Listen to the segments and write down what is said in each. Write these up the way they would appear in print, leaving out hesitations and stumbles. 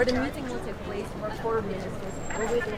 where the meeting will take place for 4 ministers. We're waiting.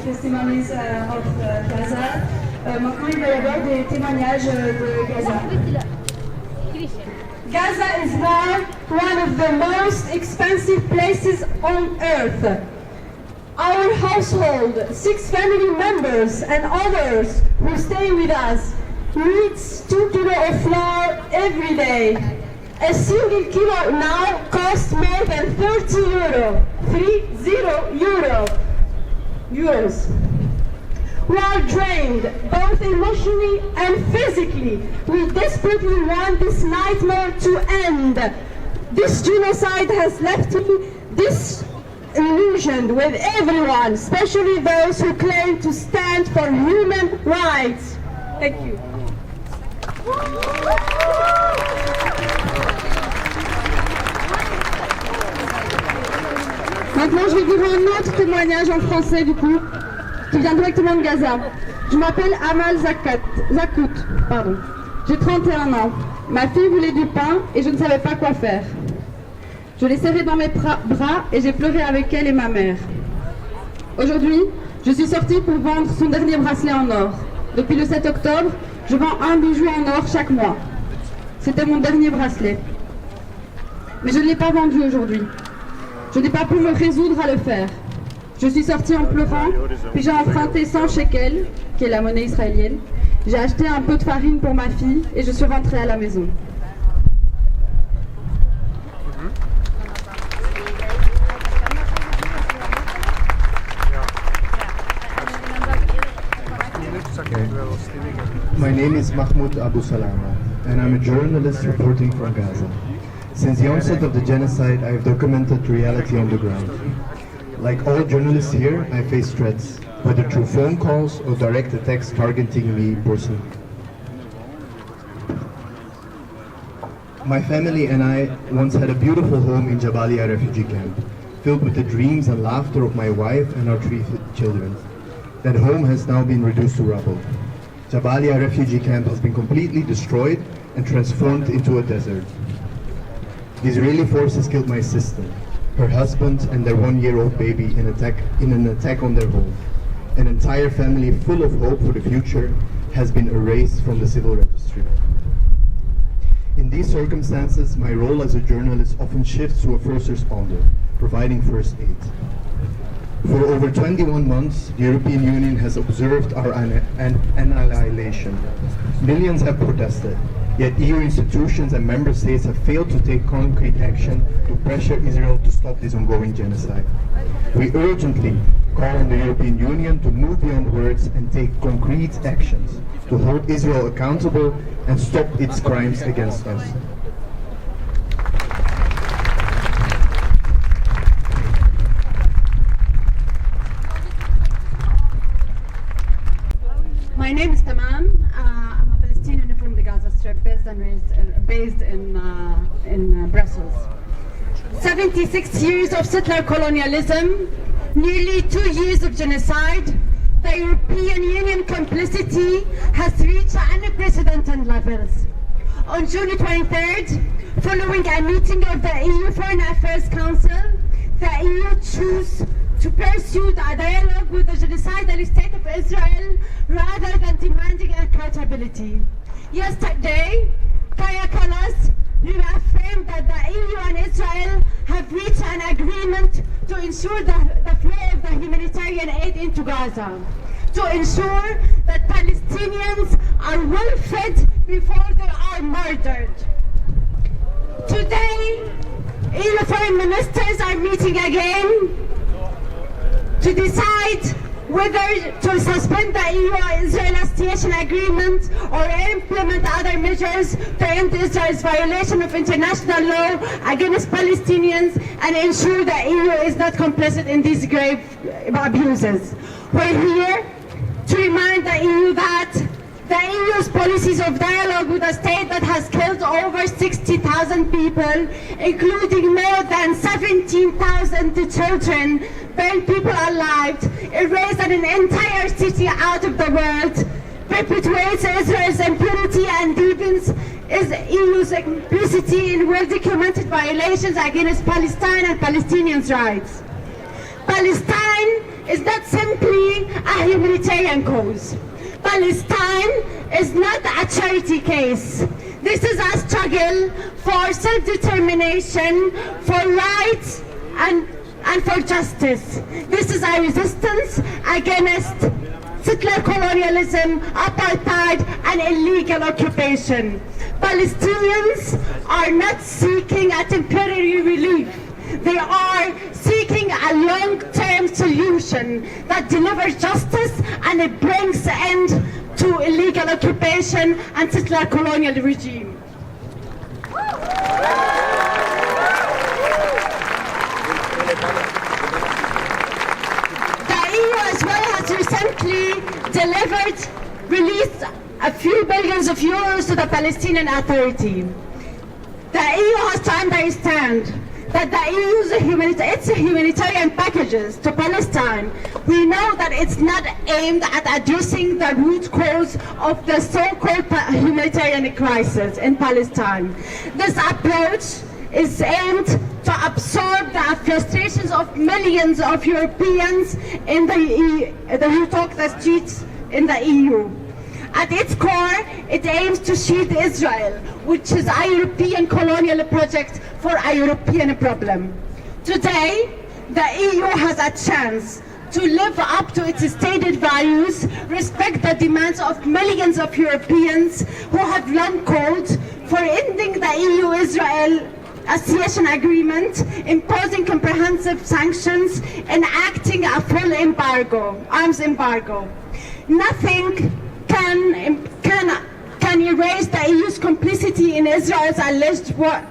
Testimonies of Gaza. Maintenant, il va y avoir des témoignages de Gaza. Gaza is now one of the most expensive places on earth. Our household, 6 family members and others who stay with us, needs 2 kilos of flour every day. A single kilo now costs more than 30 euro. 30 euros. We are drained, both emotionally and physically. We desperately want this nightmare to end. This genocide has left me disillusioned with everyone, especially those who claim to stand for human rights. Thank you. Maintenant, je vais vous rendre un autre témoignage en français, du coup, qui vient directement de Gaza. Je m'appelle Amal Zakout. J'ai 31 ans. Ma fille voulait du pain et je ne savais pas quoi faire. Je l'ai serrée dans mes bras et j'ai pleuré avec elle et ma mère. Aujourd'hui, je suis sortie pour vendre son dernier bracelet en or. Depuis le 7 octobre, je vends un bijou en or chaque mois. C'était mon dernier bracelet. Mais je ne l'ai pas vendu aujourd'hui. Je n'ai pas pu me résoudre à le faire. Je suis sortie en pleurant, puis j'ai emprunté 100 shekels, qui est la monnaie israélienne. J'ai acheté un peu de farine pour ma fille et je suis rentrée à la maison. My name is Mahmoud Abu Salama, and I'm a journalist reporting from Gaza. Since the onset of the genocide, I have documented reality on the ground. Like all journalists here, I face threats, whether through phone calls or direct attacks targeting me personally. My family and I once had a beautiful home in Jabalia refugee camp, filled with the dreams and laughter of my wife and our 3 children. That home has now been reduced to rubble. Jabalia refugee camp has been completely destroyed and transformed into a desert. The Israeli forces killed my sister, her husband and their 1-year-old baby in an attack on their home. An entire family full of hope for the future has been erased from the civil registry. In these circumstances, my role as a journalist often shifts to a first responder, providing first aid. For over 21 months, the European Union has observed our annihilation. Millions have protested, yet EU institutions and member states have failed to take concrete action to pressure Israel to stop this ongoing genocide. We urgently call on the European Union to move beyond words and take concrete actions to hold Israel accountable and stop its crimes against us. My name is Tamam. I'm a Palestinian from the Gaza Strip, based in Brussels. 76 years of settler colonialism, nearly 2 years of genocide. The European Union complicity has reached unprecedented levels. On June 23rd, following a meeting of the EU Foreign Affairs Council, the EU chose to pursue a dialogue with the genocidal state of Israel rather than demanding accountability. Yesterday, Kaya Kallas reaffirmed that the EU and Israel have reached an agreement to ensure the flow of the humanitarian aid into Gaza, to ensure that Palestinians are well fed before they are murdered. Today, EU foreign ministers are meeting again to decide whether to suspend the EU-Israel association agreement or implement other measures to end Israel's violation of international law against Palestinians and ensure the EU is not complicit in these grave abuses. We're here to remind the EU that the EU's policies of dialogue with a state that has killed over 60,000 people, including more than 17,000 children, burned people alive, erased an entire city out of the world, perpetuates Israel's impunity and deepens EU's complicity in well-documented violations against Palestine and Palestinians' rights. Palestine is not simply a humanitarian cause. Palestine is not a charity case. This is a struggle for self-determination, for rights, and for justice. This is a resistance against settler colonialism, apartheid, and illegal occupation. Palestinians are not seeking a temporary relief. They are seeking a long-term solution that delivers justice and it brings end to illegal occupation and settler colonial regime. The EU as well has recently released a few billions of euros to the Palestinian Authority. The EU has to understand that the EU's humanitarian packages to Palestine, we know that it's not aimed at addressing the root cause of the so-called humanitarian crisis in Palestine. This approach is aimed to absorb the frustrations of millions of Europeans who talk the streets in the EU. At its core, it aims to shield Israel, which is a European colonial project for a European problem. Today, the EU has a chance to live up to its stated values, respect the demands of millions of Europeans who have long called for ending the EU-Israel association agreement, imposing comprehensive sanctions, and acting a full arms embargo. Nothing can erase the EU's complicity in Israel's alleged war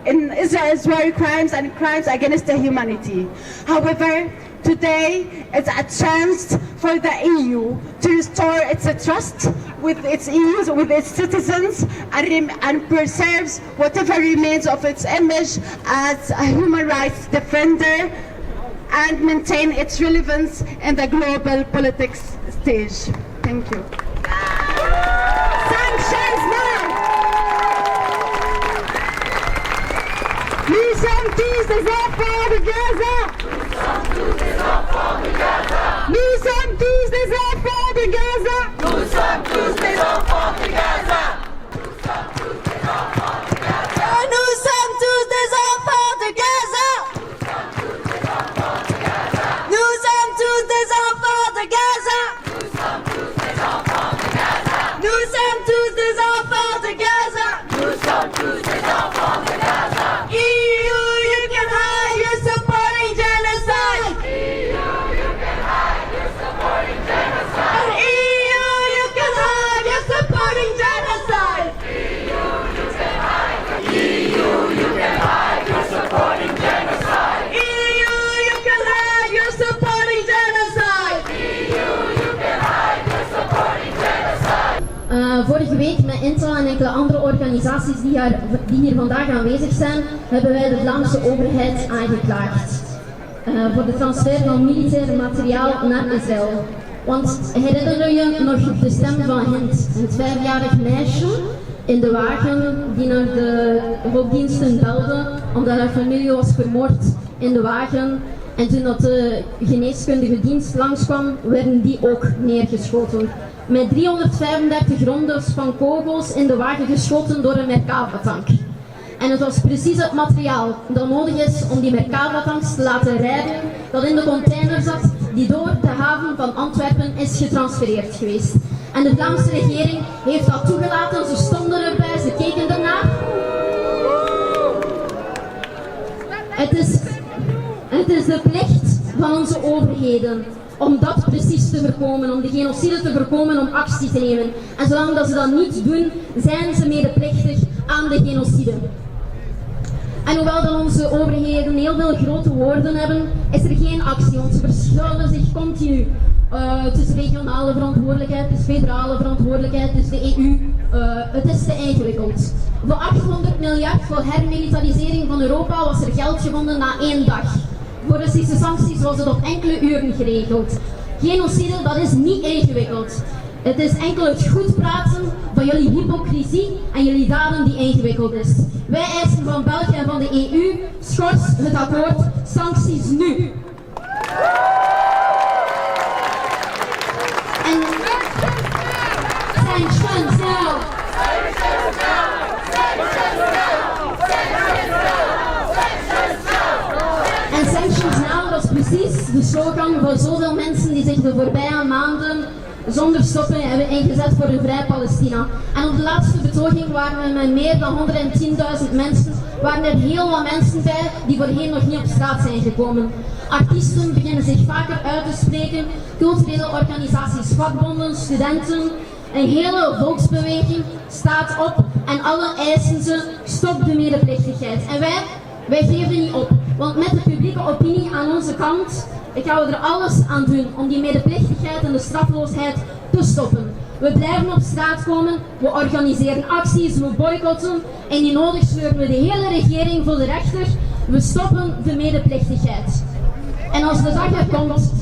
crimes and crimes against humanity. However, today is a chance for the EU to restore its trust with its citizens and preserves whatever remains of its image as a human rights defender and maintain its relevance in the global politics stage. Thank you. Sanctions now! Nous sommes tous des enfants de Gaza! Nous sommes tous des enfants de Gaza! Nous sommes tous des enfants de Gaza! Nous sommes tous des enfants de Gaza! de andere organisaties die hier vandaag aanwezig zijn, hebben wij de Vlaamse overheid aangeklaagd voor de transfer van militair materiaal naar Israël. Want herinner je nog de stem van Hint, een 5-jarig meisje in de wagen die naar de hulpdiensten belde omdat haar familie was vermoord in de wagen. En toen dat de geneeskundige dienst langskwam, werden die ook neergeschoten. Met 335 rondes van kogels in de wagen geschoten door een Merkava-tank. En het was precies het materiaal dat nodig is om die Merkava-tanks te laten rijden, dat in de container zat, die door de haven van Antwerpen is getransfereerd geweest. En de Vlaamse regering heeft dat toegelaten, ze stonden erbij, ze keken ernaar. Het is de plicht van onze overheden om dat precies te voorkomen, om de genocide te voorkomen, om actie te nemen. En zolang dat ze dat niet doen, zijn ze medeplichtig aan de genocide. En hoewel dat onze overheden heel veel grote woorden hebben, is er geen actie, want ze verschuilen zich continu. Het is regionale verantwoordelijkheid, het is federale verantwoordelijkheid, het is de EU. Het is te ingewikkeld. Voor 800 miljard voor hermilitarisering van Europa was er geld gevonden na 1 dag. Voor Russische sancties was het op enkele uren geregeld. Genocide, dat is niet ingewikkeld. Het is enkel het goed praten van jullie hypocrisie en jullie daden die ingewikkeld is. Wij eisen van België en van de EU, schors het akkoord, sancties nu. En sanctions now. En sanctions now, dat is precies de slogan van zoveel mensen die zich de voorbije maanden zonder stoppen hebben ingezet voor een vrij Palestina. En op de laatste betoging waren we met meer dan 110.000 mensen, waren er heel wat mensen bij die voorheen nog niet op straat zijn gekomen. Artiesten beginnen zich vaker uit te spreken, culturele organisaties, vakbonden, studenten, een hele volksbeweging staat op en alle eisen ze, stop de medeplichtigheid. En wij geven niet op, want met de publieke opinie aan onze kant gaan we er alles aan doen om die medeplichtigheid en de straffeloosheid te stoppen. We blijven op straat komen, we organiseren acties, we boycotten en die nodig sleuren we de hele regering voor de rechter. We stoppen de medeplichtigheid. En als de dag er komt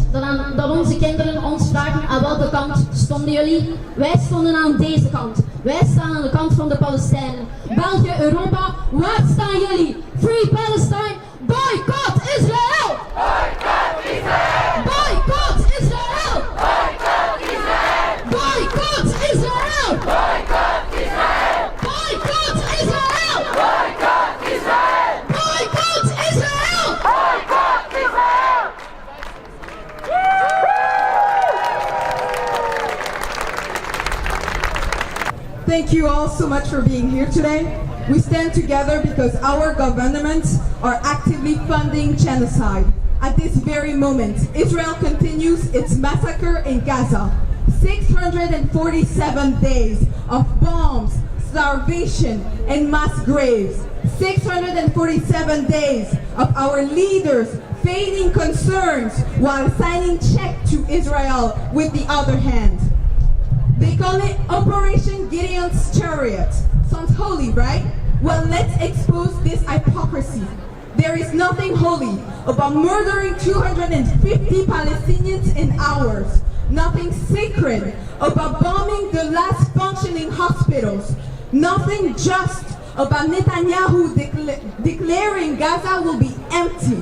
dat onze kinderen ons vragen aan welke kant stonden jullie, wij stonden aan deze kant. Wij staan aan de kant van de Palestijnen. België, Europa, waar staan jullie? Free Palestine, boycott Israël! Boycott Israël! Boycott Israël! Boycott Israël! Boycott Israël! Boycott Israël! Boycott Israël! Boycott Israël! Boycott Israël! Boycott Israël! Thank you all so much for being here today. We stand together because our governments are actively funding genocide. At this very moment, Israel continues its massacre in Gaza. 647 days of bombs, starvation, and mass graves. 647 days of our leaders feigning concerns while signing checks to Israel with the other hand. They call it Operation Gideon's Chariot. Sounds holy, right? Well, let's expose this hypocrisy. There is nothing holy about murdering 250 Palestinians in hours. Nothing sacred about bombing the last functioning hospitals. Nothing just about Netanyahu declaring Gaza will be empty.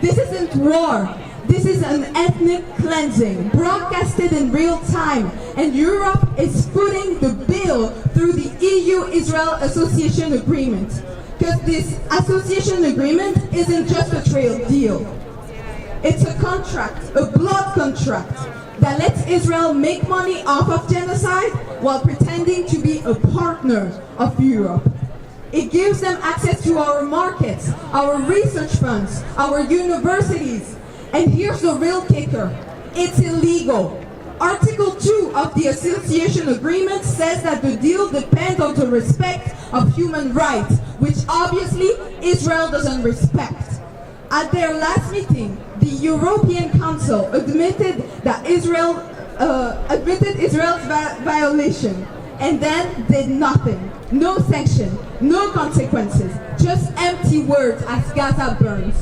This isn't war. This is an ethnic cleansing, broadcasted in real time, and Europe is footing the bill through the EU-Israel Association Agreement. Because this association agreement isn't just a trade deal. It's a contract, a blood contract, that lets Israel make money off of genocide while pretending to be a partner of Europe. It gives them access to our markets, our research funds, our universities. And here's the real kicker. It's illegal. Article 2 of the association agreement says that the deal depends on the respect of human rights, which obviously Israel doesn't respect. At their last meeting, the European Council admitted that Israel's violation. and then did nothing. No sanction, no consequences, just empty words as Gaza burns.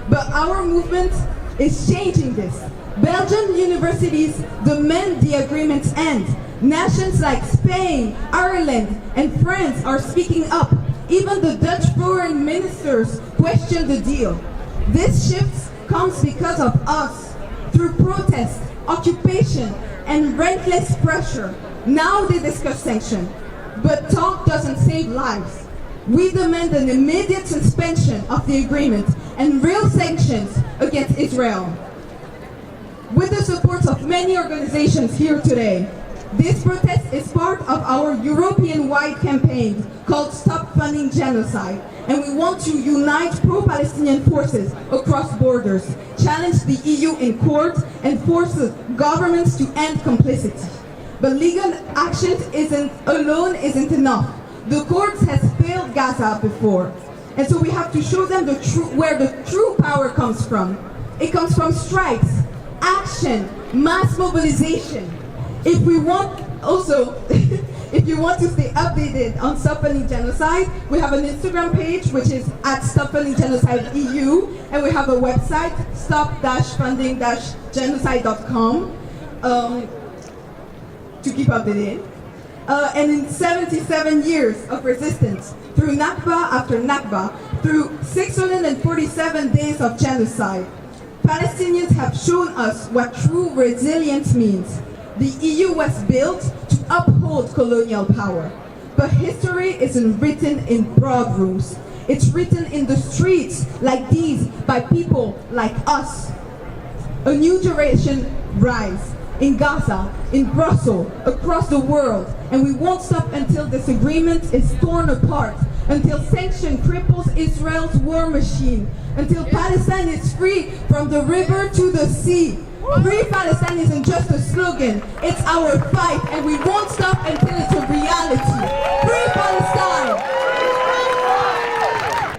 But our movement is changing this. Belgian universities demand the agreement end. Nations like Spain, Ireland, and France are speaking up. Even the Dutch foreign ministers question the deal. This shift comes because of us. Through protest, occupation, and relentless pressure, now they discuss sanctions. But talk doesn't save lives. We demand an immediate suspension of the agreement and real sanctions against Israel. With the support of many organizations here today, this protest is part of our European-wide campaign called Stop Funding Genocide, and we want to unite pro-Palestinian forces across borders, challenge the EU in court, and force governments to end complicity. But legal action alone isn't enough. The courts has failed Gaza before, and so we have to show them where the true power comes from. It comes from strikes, action, mass mobilization. If you want to stay updated on Stop Funding Genocide, we have an Instagram page which is at Stop Funding Genocide EU, and we have a website, stop-funding-genocide.com, to keep updated. And in 77 years of resistance, through Nakba after Nakba, through 647 days of genocide, Palestinians have shown us what true resilience means. The EU was built to uphold colonial power, but history isn't written in broad rooms. It's written in the streets like these by people like us. A new generation rise in Gaza, in Brussels, across the world, and we won't stop until this agreement is torn apart, until sanction cripples Israel's war machine, until Palestine is free from the river to the sea. Free Palestine isn't just a slogan, it's our fight, and we won't stop until it's a reality. Free Palestine!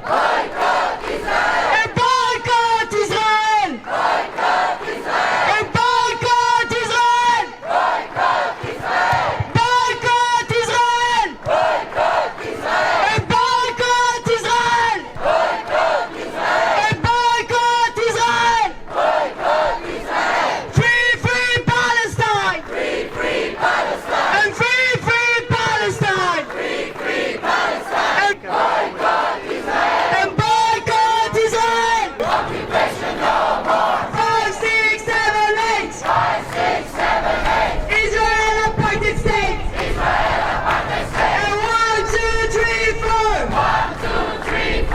Boycott Israël! Et boycott Israël! Boycott Israël! Et boycott Israël! Boycott Israël! Boycott Israël! Boycott Israël! Et boycott Israël! Boycott Israël! Et boycott Israël! Boycott Israël! Free, free Palestine! Free, free Palestine! And free, free Palestine! Free, free Palestine! And boycott Israel! And boycott Israel! Occupation no more! 5, 6, 7, 8! 5, 6, 7, 8! Israel apartheid state! Israel apartheid state! And 1, 2, 3, 4! 1, 2, 3, 4!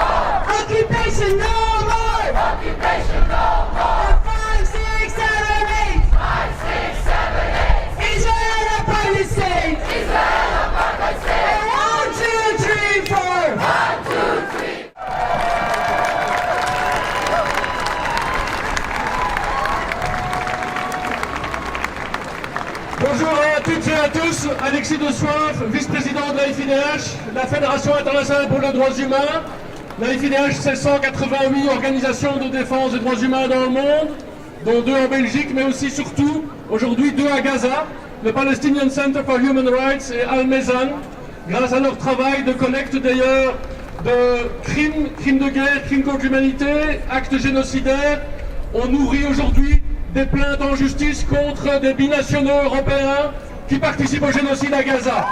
Occupation no more! Occupation no more! And 5, 6, 7, 8! 5, 6, 7, 8! Israel apartheid state! Israel apartheid state! And 1, 2, 3, 4! 1, 2, 3! Bonjour à toutes et à tous, Alexis de Soif, vice-président de la FIDH, la Fédération internationale pour les droits humains. La FIDH, c'est 188 organisations de défense des droits humains dans le monde, dont 2 en Belgique, mais aussi surtout, aujourd'hui 2 à Gaza, le Palestinian Center for Human Rights et Al-Mezan, grâce à leur travail de collecte d'ailleurs de crimes de guerre, crimes contre l'humanité, actes génocidaires. On nourrit aujourd'hui des plaintes en justice contre des binationaux européens qui participent au génocide à Gaza.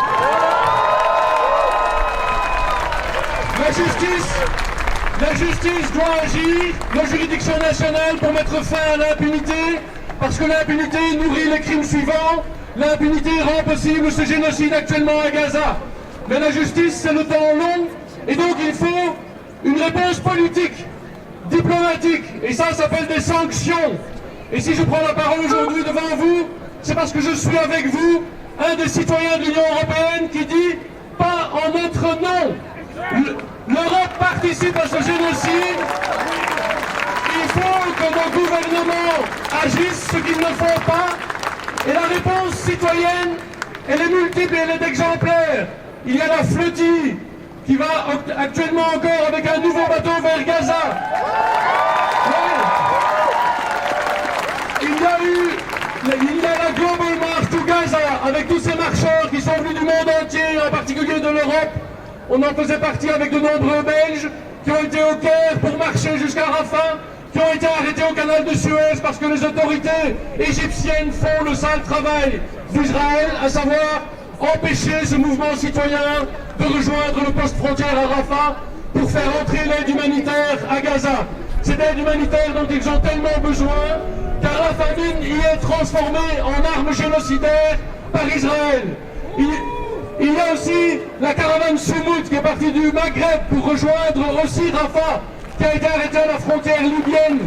La justice doit agir, nos juridictions nationales, pour mettre fin à l'impunité, parce que l'impunité nourrit les crimes suivants. L'impunité rend possible ce génocide actuellement à Gaza. Mais la justice, c'est le temps long, et donc il faut une réponse politique, diplomatique, et ça s'appelle des sanctions. Et si je prends la parole aujourd'hui devant vous, c'est parce que je suis avec vous, un des citoyens de l'Union européenne qui dit « pas en notre nom ». L'Europe participe à ce génocide. Il faut que nos gouvernements agissent, ce qu'ils ne font pas. Et la réponse citoyenne, elle est multiple et elle est exemplaire. Il y a la flottille qui va actuellement encore avec un nouveau bateau vers Gaza. Il y a la Global March to Gaza avec tous ces marcheurs qui sont venus du monde entier. On en faisait partie avec de nombreux Belges qui ont été au Caire pour marcher jusqu'à Rafah, qui ont été arrêtés au canal de Suez parce que les autorités égyptiennes font le sale travail d'Israël, à savoir empêcher ce mouvement citoyen de rejoindre le poste frontière à Rafah pour faire entrer l'aide humanitaire à Gaza. Cette aide humanitaire dont ils ont tellement besoin, car la famine y est transformée en arme génocidaire par Israël. Il y a aussi la caravane Soumout qui est partie du Maghreb pour rejoindre aussi Rafah, qui a été arrêtée à la frontière libyenne.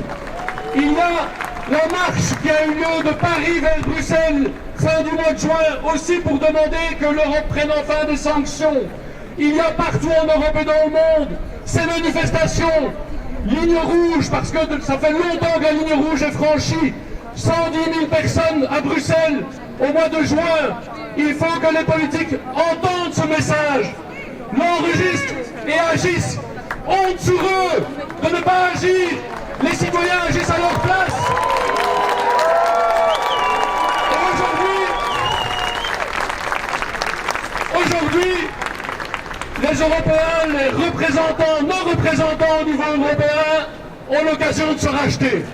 Il y a la marche qui a eu lieu de Paris vers Bruxelles fin du mois de juin, aussi pour demander que l'Europe prenne enfin des sanctions. Il y a partout en Europe et dans le monde ces manifestations, ligne rouge, parce que ça fait longtemps que la ligne rouge est franchie. 110 000 personnes à Bruxelles au mois de juin. Il faut que les politiques entendent ce message, l'enregistrent et agissent. Honte sur eux de ne pas agir. Les citoyens agissent à leur place. Et aujourd'hui, les Européens, les représentants, nos représentants au niveau européen, ont l'occasion de se racheter.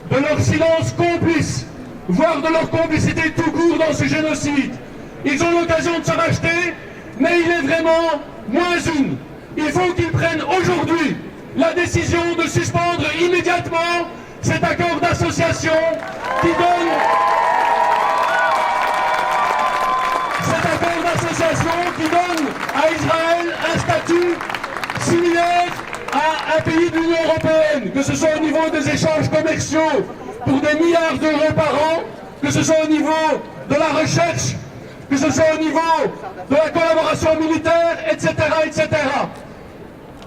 De leur silence complice, voire de leur complicité tout court dans ce génocide. Ils ont l'occasion de se racheter, mais il est vraiment moins une. Il faut qu'ils prennent aujourd'hui la décision de suspendre immédiatement cet accord d'association qui donne à Israël un statut similaire à un pays de l'Union européenne, que ce soit au niveau des échanges commerciaux pour des milliards d'euros par an, que ce soit au niveau de la recherche, que ce soit au niveau de la collaboration militaire, etc., etc.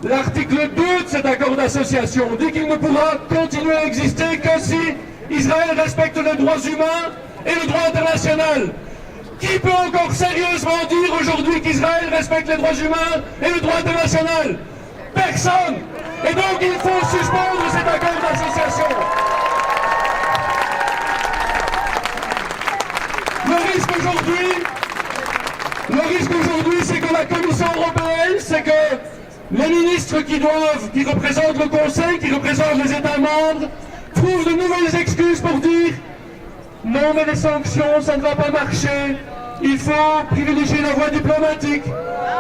L'article 2 de cet accord d'association dit qu'il ne pourra continuer à exister que si Israël respecte les droits humains et le droit international. Qui peut encore sérieusement dire aujourd'hui qu'Israël respecte les droits humains et le droit international? Personne. Et donc il faut suspendre cet accord d'association. Le risque aujourd'hui, c'est que la Commission européenne, c'est que les ministres qui représentent le Conseil, qui représentent les États membres, trouvent de nouvelles excuses pour dire non, mais les sanctions, ça ne va pas marcher. Il faut privilégier la voie diplomatique,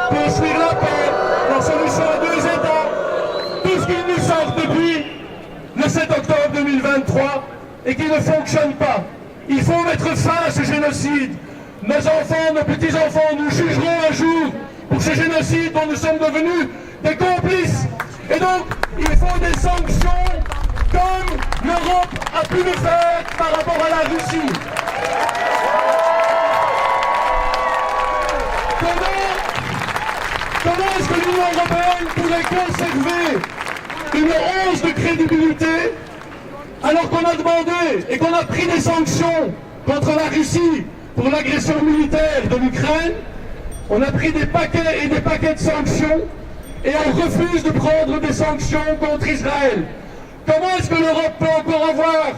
construire la paix, la solution à deux États. Tout ce qui nous sort depuis le 7 octobre 2023 et qui ne fonctionne pas. Il faut mettre fin à ce génocide. Nos enfants, nos petits-enfants nous jugeront un jour pour ce génocide dont nous sommes devenus des complices. Et donc, il faut des sanctions comme l'Europe a pu le faire par rapport à la Russie. Comment est-ce que l'Union européenne pourrait conserver une once de crédibilité alors qu'on a demandé et qu'on a pris des sanctions contre la Russie pour l'agression militaire de l'Ukraine? On a pris des paquets et des paquets de sanctions et on refuse de prendre des sanctions contre Israël. Comment est-ce que l'Europe peut encore avoir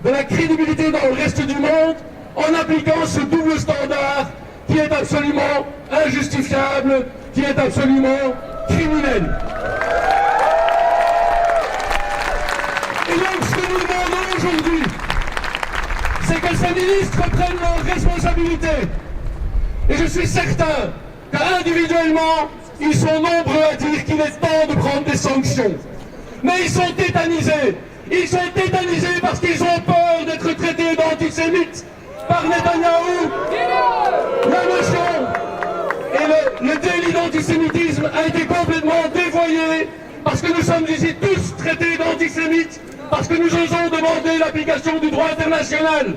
de la crédibilité dans le reste du monde en appliquant ce double standard qui est absolument injustifiable, qui est absolument criminel? Et donc ce que nous demandons aujourd'hui, c'est que ces ministres prennent leurs responsabilités. Et je suis certain qu'individuellement, ils sont nombreux à dire qu'il est temps de prendre des sanctions. Mais ils sont tétanisés. Ils sont tétanisés parce qu'ils ont peur d'être traités d'antisémites par Netanyahou. La notion et le délit d'antisémitisme a été complètement dévoyé parce que nous sommes ici tous traités d'antisémites, parce que nous osons demander l'application du droit international.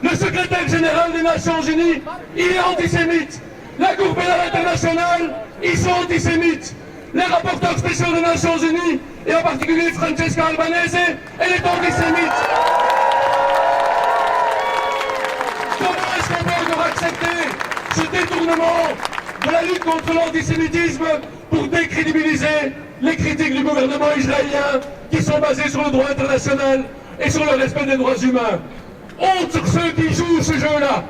Le secrétaire général des Nations Unies, il est antisémite. La Cour pénale internationale, ils sont antisémites. Les rapporteurs spéciaux des Nations Unies, et en particulier Francesca Albanese, elle est antisémite. Comment est-ce qu'on peut encore accepter ce détournement de la lutte contre l'antisémitisme pour décrédibiliser les critiques du gouvernement israélien qui sont basées sur le droit international et sur le respect des droits humains? Honte sur ceux qui jouent ce jeu-là.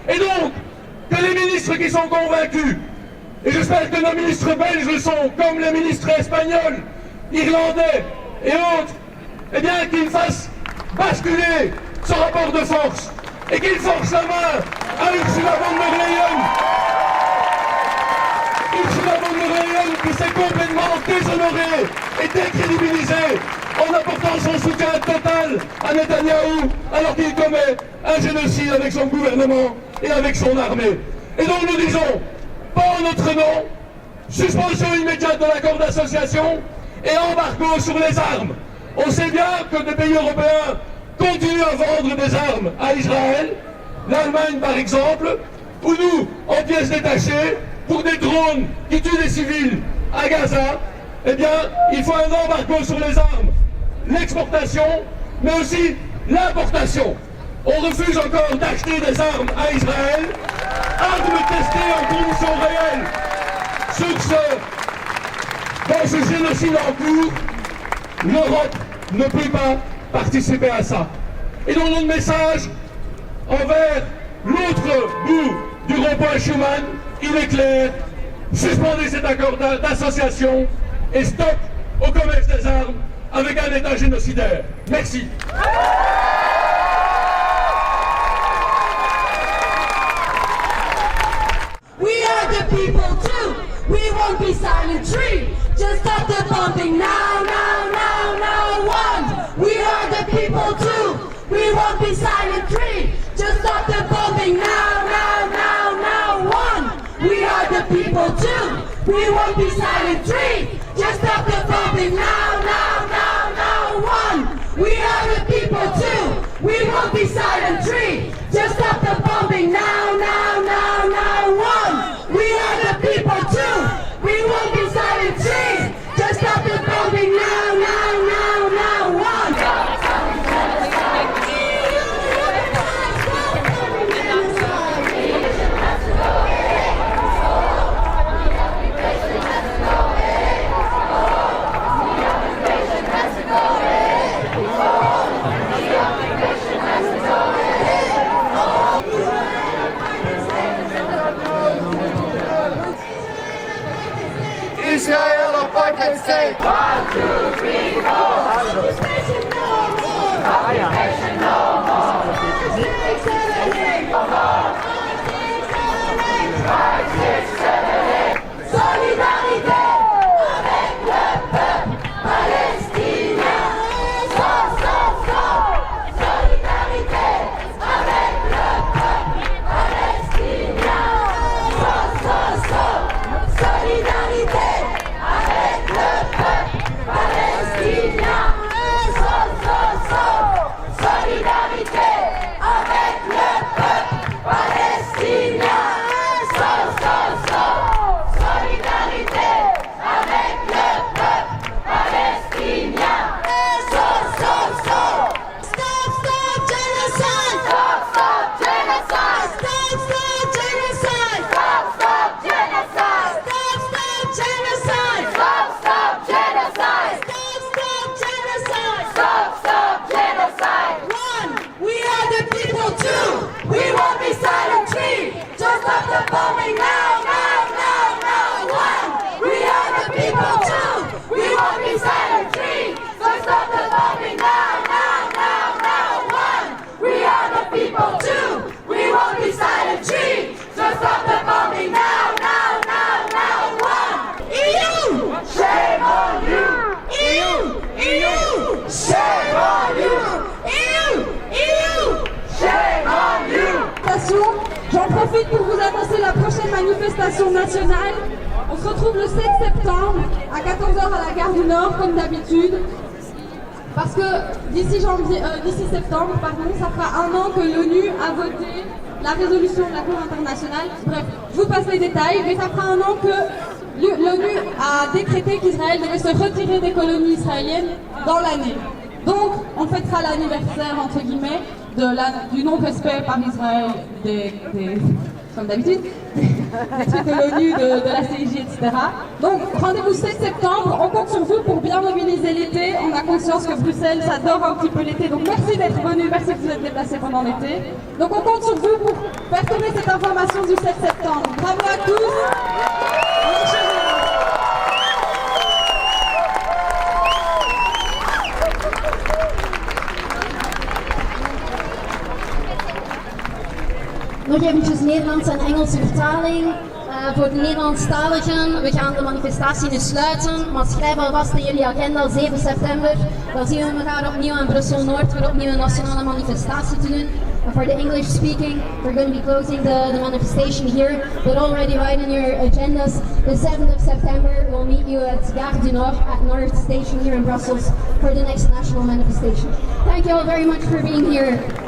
Et donc, que les ministres qui sont convaincus Et j'espère que nos ministres belges le sont, comme les ministres espagnols, irlandais et autres, eh bien qu'ils fassent basculer ce rapport de force et qu'ils forcent la main à Ursula von der Leyen. Ursula von der Leyen qui s'est complètement déshonorée et décrédibilisée en apportant son soutien total à Netanyahou alors qu'il commet un génocide avec son gouvernement et avec son armée. Et donc nous disons, pas en notre nom, suspension immédiate de l'accord d'association et embargo sur les armes. On sait bien que des pays européens continuent à vendre des armes à Israël, l'Allemagne par exemple, ou nous, en pièces détachées, pour des drones qui tuent des civils à Gaza, eh bien, il faut un embargo sur les armes, l'exportation, mais aussi l'importation. On refuse encore d'acheter des armes à Israël, armes testées en conditions réelles. Dans ce génocide en cours, l'Europe ne peut pas participer à ça. Et donc notre message envers l'autre bout du rond-point Schuman, il est clair, suspendez cet accord d'association et stop au commerce des armes avec un État génocidaire. Merci. We are the people too. We won't be silent tree. Just stop the bombing now, now, now, now. One. We are the people too. We won't be silent tree. Just stop the bombing now, now, now, now. One. We are the people too. We won't be silent tree. Just stop the bombing now, now, now, now. One. We are the people too. We won't be silent tree. Just stop the bombing now, now, now, now. One. We are the people too. We won't be silent tree. Just stop the bombing now, now, now, now. One. Israel apartheid state. 1, 2, 3, 4. Occupation no more. Occupation no more. 5, 6, 7, 8. 5, 6, 7, 8. Solidarité avec le peuple palestinien. Solidarité avec le peuple palestinien. Solidarité avec le peuple palestinien. Solidarité avec le peuple palestinien. Solidarité avec le peuple palestinien. Stop genocide! Stop genocide! Stop genocide! Stop genocide! Stop genocide! Stop genocide! Stop genocide! Stop genocide! One, we are the people too. We won't be silent tree. Just stop the bombing now, now, now, now. One, we are the people too. We won't be silent tree. Just stop the bombing now, now, now, now. One, we are the people too. We won't be silent tree. Just stop the bombing now, now, now, now. One, EU, shame on you. EU, EU, shame on you. EU, EU, shame on you. J'en profite pour vous annoncer la prochaine manifestation nationale. On se retrouve le 7 septembre à 14h à la gare du Nord, comme d'habitude. Parce que d'ici septembre, ça fera un an que l'ONU a voté la résolution de la Cour internationale. Bref, je vous passe les détails, mais ça fera un an que l'ONU a décrété qu'Israël devait se retirer des colonies israéliennes dans l'année. Donc, on fêtera l'anniversaire, entre guillemets, du non-respect par Israël comme d'habitude, des trucs de l'ONU, de la CIJ, etc. Donc, rendez-vous 7 septembre. On compte sur vous pour bien mobiliser l'été. On a conscience que Bruxelles, ça dort un petit peu l'été. Donc, merci d'être venus. Merci que vous êtes déplacés pendant l'été. Donc, on compte sur vous pour faire tourner cette information du 7 septembre. Bravo à tous. Nog eventjes Nederlandse en Engelse vertaling. Voor de Nederlandstaligen, we gaan de manifestatie nu sluiten, maar schrijf alvast in jullie agenda 7 september. Dan zien we elkaar opnieuw in Brussel-Noord voor opnieuw een nationale manifestatie te doen. And for the English speaking, we're going to be closing the manifestation here, but already write in your agendas, the 7th of September we'll meet you at Gare du Nord at North Station here in Brussels for the next national manifestation. Thank you all very much for being here.